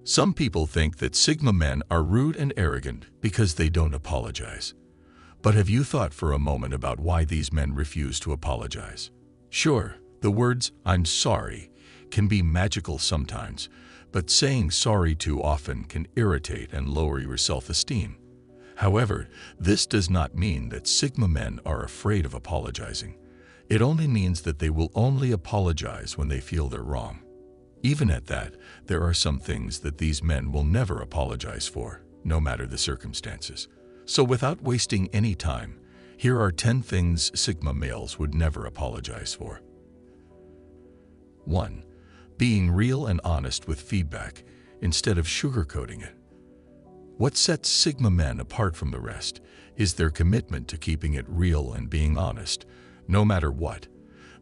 Some people think that Sigma men are rude and arrogant because they don't apologize. But have you thought for a moment about why these men refuse to apologize? Sure, the words, "I'm sorry," can be magical sometimes, but saying sorry too often can irritate and lower your self-esteem. However, this does not mean that Sigma men are afraid of apologizing. It only means that they will only apologize when they feel they're wrong. Even at that, there are some things that these men will never apologize for, no matter the circumstances. So without wasting any time, here are 10 things Sigma males would never apologize for. 1. Being real and honest with feedback instead of sugarcoating it. What sets Sigma men apart from the rest is their commitment to keeping it real and being honest, no matter what.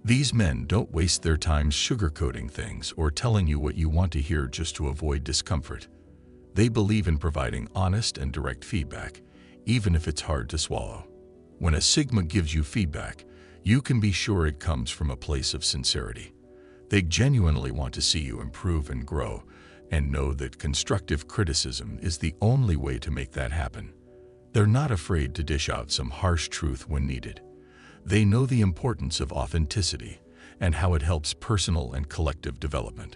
These men don't waste their time sugarcoating things or telling you what you want to hear just to avoid discomfort. They believe in providing honest and direct feedback, even if it's hard to swallow. When a Sigma gives you feedback, you can be sure it comes from a place of sincerity. They genuinely want to see you improve and grow, and know that constructive criticism is the only way to make that happen. They're not afraid to dish out some harsh truth when needed. They know the importance of authenticity and how it helps personal and collective development.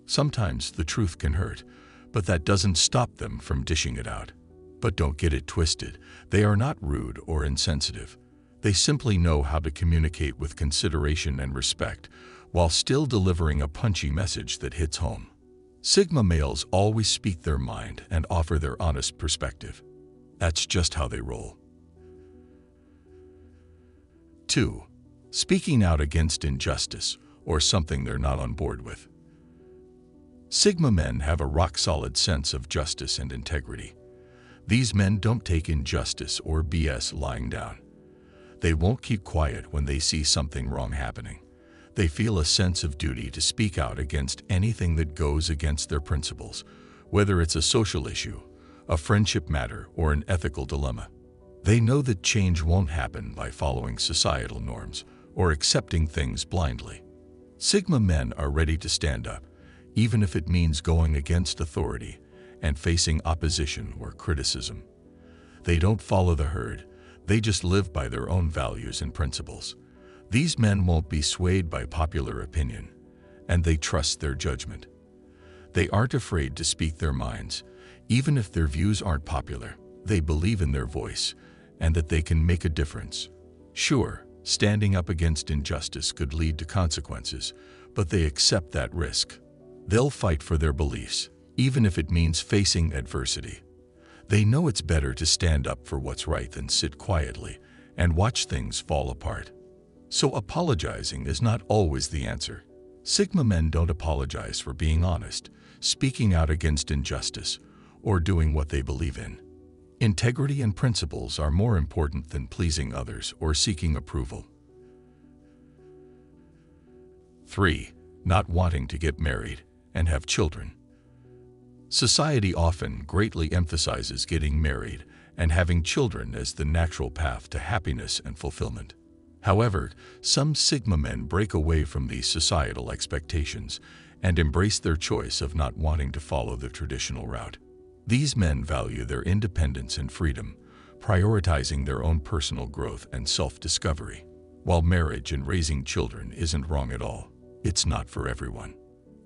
Sometimes the truth can hurt, but that doesn't stop them from dishing it out. But don't get it twisted. They are not rude or insensitive. They simply know how to communicate with consideration and respect while still delivering a punchy message that hits home. Sigma males always speak their mind and offer their honest perspective. That's just how they roll. 2. Speaking out against injustice or something they're not on board with. Sigma men have a rock-solid sense of justice and integrity. These men don't take injustice or BS lying down. They won't keep quiet when they see something wrong happening. They feel a sense of duty to speak out against anything that goes against their principles, whether it's a social issue, a friendship matter, or an ethical dilemma. They know that change won't happen by following societal norms or accepting things blindly. Sigma men are ready to stand up, even if it means going against authority and facing opposition or criticism. They don't follow the herd, they just live by their own values and principles. These men won't be swayed by popular opinion, and they trust their judgment. They aren't afraid to speak their minds, even if their views aren't popular. They believe in their voice and that they can make a difference. Sure, standing up against injustice could lead to consequences, but they accept that risk. They'll fight for their beliefs, even if it means facing adversity. They know it's better to stand up for what's right than sit quietly and watch things fall apart. So apologizing is not always the answer. Sigma men don't apologize for being honest, speaking out against injustice, or doing what they believe in. Integrity and principles are more important than pleasing others or seeking approval. 3. Not wanting to get married and have children. Society often greatly emphasizes getting married and having children as the natural path to happiness and fulfillment. However, some Sigma men break away from these societal expectations and embrace their choice of not wanting to follow the traditional route. These men value their independence and freedom, prioritizing their own personal growth and self-discovery. While marriage and raising children isn't wrong at all, it's not for everyone.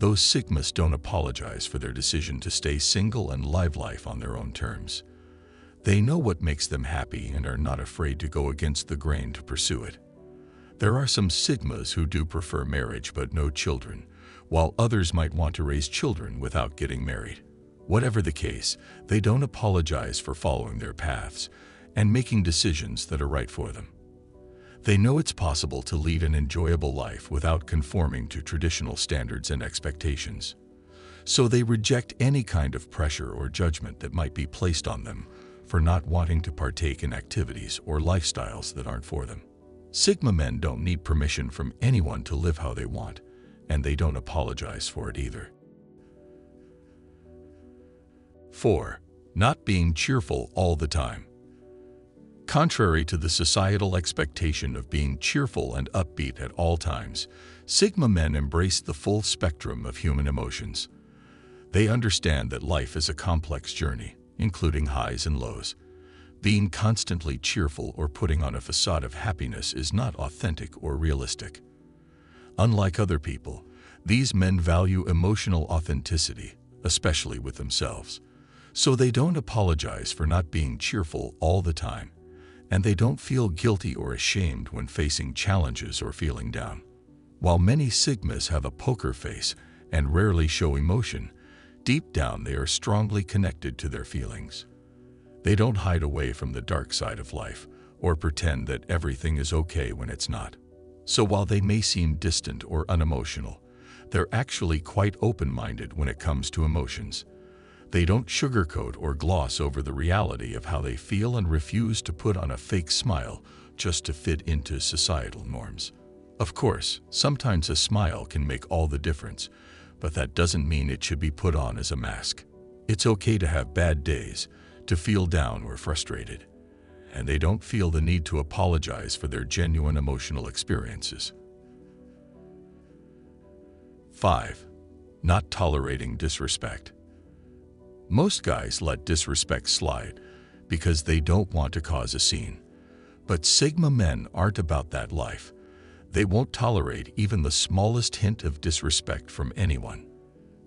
Those Sigmas don't apologize for their decision to stay single and live life on their own terms. They know what makes them happy and are not afraid to go against the grain to pursue it. There are some Sigmas who do prefer marriage but no children, while others might want to raise children without getting married. Whatever the case, they don't apologize for following their paths and making decisions that are right for them. They know it's possible to lead an enjoyable life without conforming to traditional standards and expectations. So they reject any kind of pressure or judgment that might be placed on them for not wanting to partake in activities or lifestyles that aren't for them. Sigma men don't need permission from anyone to live how they want, and they don't apologize for it either. 4. Not being cheerful all the time. Contrary to the societal expectation of being cheerful and upbeat at all times, Sigma men embrace the full spectrum of human emotions. They understand that life is a complex journey, including highs and lows. Being constantly cheerful or putting on a facade of happiness is not authentic or realistic. Unlike other people, these men value emotional authenticity, especially with themselves. So they don't apologize for not being cheerful all the time, and they don't feel guilty or ashamed when facing challenges or feeling down. While many Sigmas have a poker face and rarely show emotion, deep down they are strongly connected to their feelings. They don't hide away from the dark side of life or pretend that everything is okay when it's not. So while they may seem distant or unemotional, they're actually quite open-minded when it comes to emotions. They don't sugarcoat or gloss over the reality of how they feel and refuse to put on a fake smile just to fit into societal norms. Of course, sometimes a smile can make all the difference, but that doesn't mean it should be put on as a mask. It's okay to have bad days, to feel down or frustrated, and they don't feel the need to apologize for their genuine emotional experiences. 5. Not tolerating disrespect. Most guys let disrespect slide because they don't want to cause a scene. But Sigma men aren't about that life. They won't tolerate even the smallest hint of disrespect from anyone.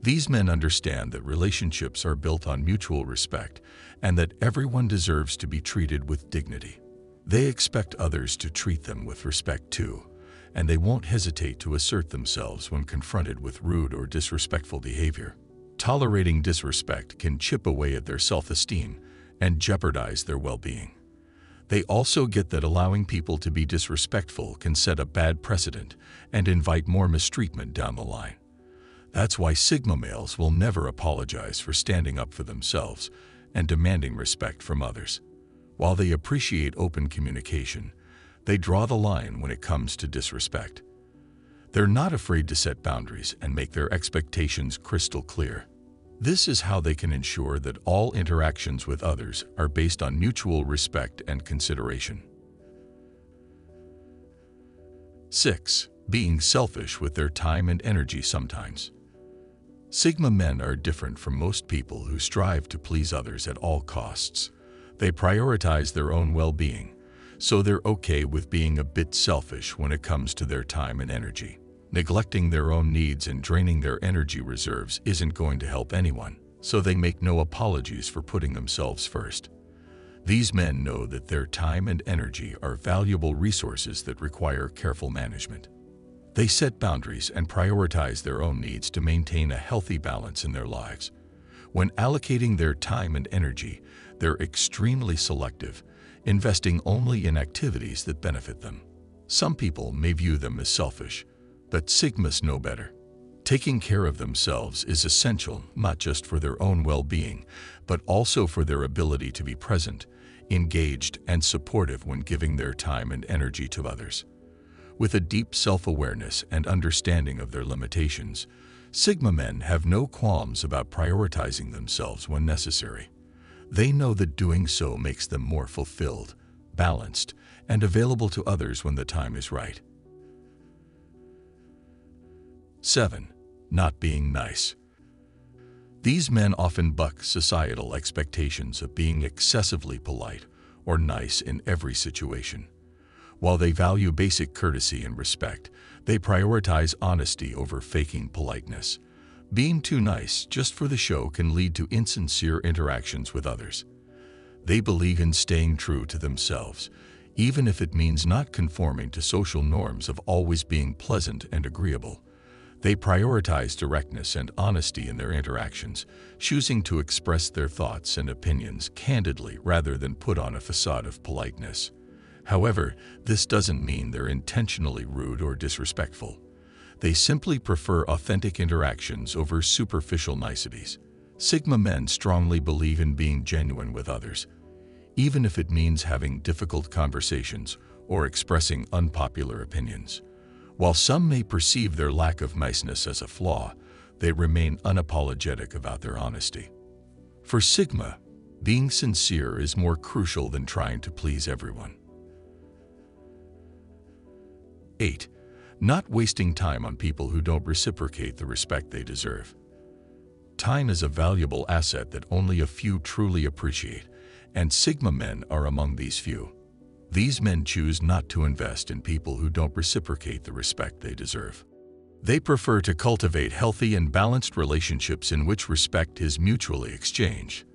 These men understand that relationships are built on mutual respect and that everyone deserves to be treated with dignity. They expect others to treat them with respect too, and they won't hesitate to assert themselves when confronted with rude or disrespectful behavior. Tolerating disrespect can chip away at their self-esteem and jeopardize their well-being. They also get that allowing people to be disrespectful can set a bad precedent and invite more mistreatment down the line. That's why Sigma males will never apologize for standing up for themselves and demanding respect from others. While they appreciate open communication, they draw the line when it comes to disrespect. They're not afraid to set boundaries and make their expectations crystal clear. This is how they can ensure that all interactions with others are based on mutual respect and consideration. 6. Being selfish with their time and energy sometimes. Sigma men are different from most people who strive to please others at all costs. They prioritize their own well-being, so they're okay with being a bit selfish when it comes to their time and energy. Neglecting their own needs and draining their energy reserves isn't going to help anyone, so they make no apologies for putting themselves first. These men know that their time and energy are valuable resources that require careful management. They set boundaries and prioritize their own needs to maintain a healthy balance in their lives. When allocating their time and energy, they're extremely selective, investing only in activities that benefit them. Some people may view them as selfish, but Sigmas know better. Taking care of themselves is essential not just for their own well-being, but also for their ability to be present, engaged, and supportive when giving their time and energy to others. With a deep self-awareness and understanding of their limitations, Sigma men have no qualms about prioritizing themselves when necessary. They know that doing so makes them more fulfilled, balanced, and available to others when the time is right. 7. Not being nice. These men often buck societal expectations of being excessively polite or nice in every situation. While they value basic courtesy and respect, they prioritize honesty over faking politeness. Being too nice just for the show can lead to insincere interactions with others. They believe in staying true to themselves, even if it means not conforming to social norms of always being pleasant and agreeable. They prioritize directness and honesty in their interactions, choosing to express their thoughts and opinions candidly rather than put on a facade of politeness. However, this doesn't mean they're intentionally rude or disrespectful. They simply prefer authentic interactions over superficial niceties. Sigma men strongly believe in being genuine with others, even if it means having difficult conversations or expressing unpopular opinions. While some may perceive their lack of niceness as a flaw, they remain unapologetic about their honesty. For Sigma, being sincere is more crucial than trying to please everyone. 8. Not wasting time on people who don't reciprocate the respect they deserve. Time is a valuable asset that only a few truly appreciate, and Sigma men are among these few. These men choose not to invest in people who don't reciprocate the respect they deserve. They prefer to cultivate healthy and balanced relationships in which respect is mutually exchanged.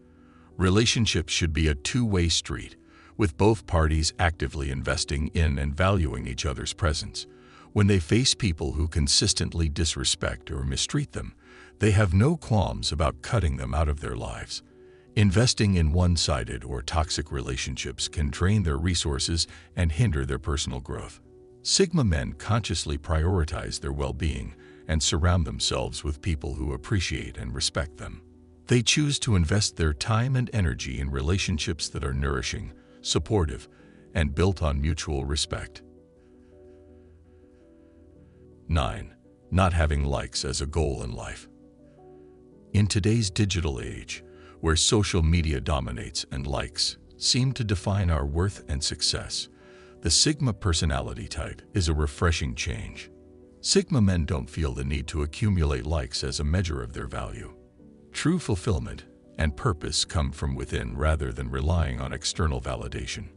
Relationships should be a two-way street, with both parties actively investing in and valuing each other's presence. When they face people who consistently disrespect or mistreat them, they have no qualms about cutting them out of their lives. Investing in one-sided or toxic relationships can drain their resources and hinder their personal growth. Sigma men consciously prioritize their well-being and surround themselves with people who appreciate and respect them. They choose to invest their time and energy in relationships that are nourishing, supportive, and built on mutual respect. 9. Not having likes as a goal in life. In today's digital age, where social media dominates and likes seem to define our worth and success, the Sigma personality type is a refreshing change. Sigma men don't feel the need to accumulate likes as a measure of their value. True fulfillment and purpose come from within rather than relying on external validation.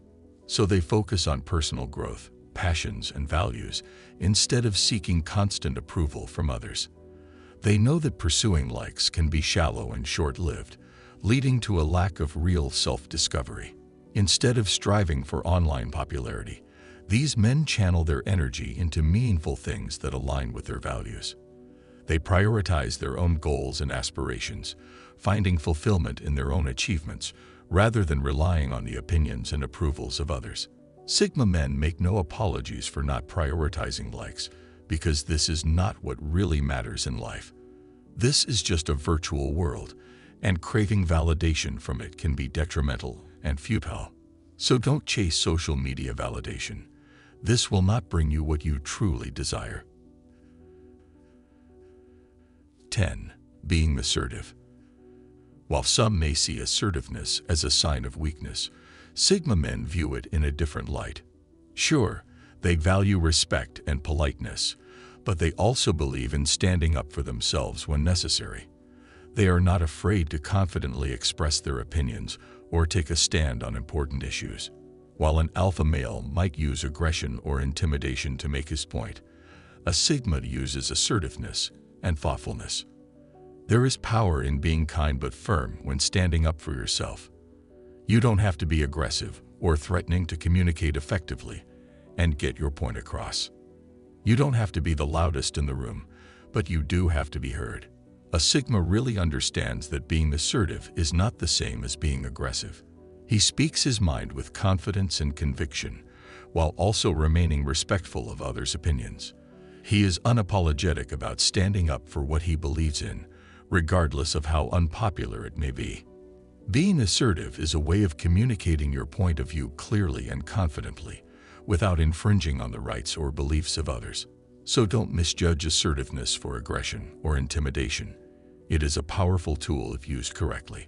So they focus on personal growth, passions, and values instead of seeking constant approval from others. They know that pursuing likes can be shallow and short-lived, leading to a lack of real self-discovery. Instead of striving for online popularity, these men channel their energy into meaningful things that align with their values. They prioritize their own goals and aspirations, finding fulfillment in their own achievements rather than relying on the opinions and approvals of others. Sigma men make no apologies for not prioritizing likes, because this is not what really matters in life. This is just a virtual world, and craving validation from it can be detrimental and futile. So don't chase social media validation. This will not bring you what you truly desire. 10. Being assertive. While some may see assertiveness as a sign of weakness, Sigma men view it in a different light. Sure, they value respect and politeness, but they also believe in standing up for themselves when necessary. They are not afraid to confidently express their opinions or take a stand on important issues. While an alpha male might use aggression or intimidation to make his point, a Sigma uses assertiveness and thoughtfulness. There is power in being kind but firm when standing up for yourself. You don't have to be aggressive or threatening to communicate effectively and get your point across. You don't have to be the loudest in the room, but you do have to be heard. A Sigma really understands that being assertive is not the same as being aggressive. He speaks his mind with confidence and conviction, while also remaining respectful of others' opinions. He is unapologetic about standing up for what he believes in, regardless of how unpopular it may be. Being assertive is a way of communicating your point of view clearly and confidently, without infringing on the rights or beliefs of others. So don't misjudge assertiveness for aggression or intimidation. It is a powerful tool if used correctly.